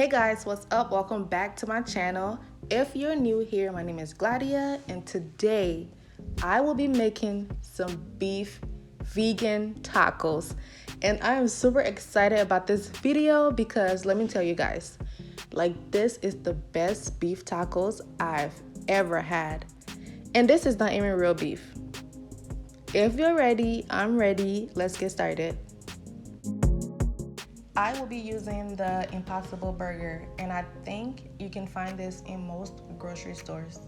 Hey guys, what's up? Welcome back to my channel. If you're new here, my name is Gladia, and today I will be making some beef vegan tacos. And I am super excited about this video because let me tell you guys, this is the best beef tacos I've ever had. And this is not even real beef. If you're ready, I'm ready. Let's get started. I will be using the Impossible Burger, and I think you can find this in most grocery stores.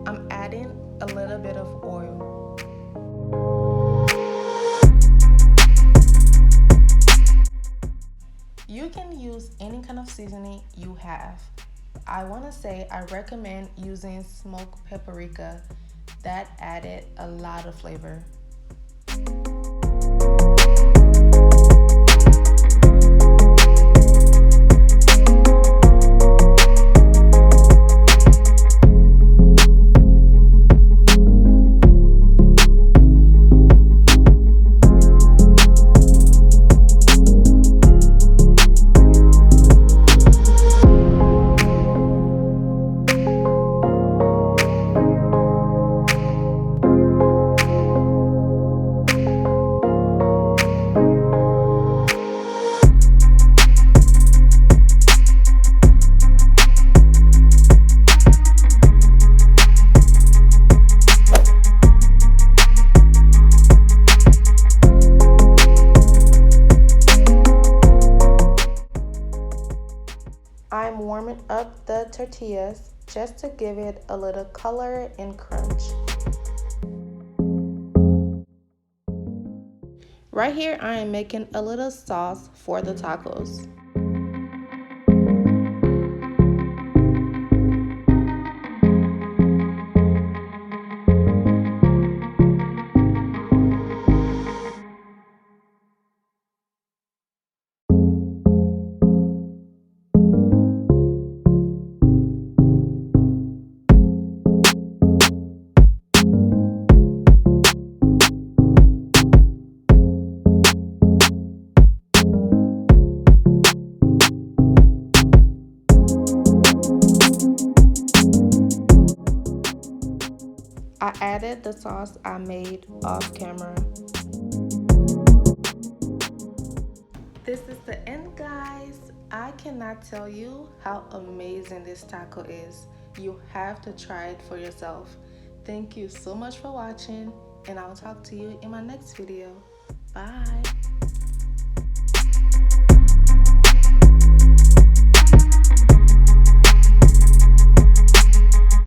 I'm adding a little bit of oil. You can use any kind of seasoning you have. I want to say I recommend using smoked paprika. That added a lot of flavor. I'm warming up the tortillas just to give it a little color and crunch. Right here, I am making a little sauce for the tacos. I added the sauce I made off camera. This is the end, guys. I cannot tell you how amazing this taco is. You have to try it for yourself. Thank you so much for watching, and I'll talk to you in my next video. Bye.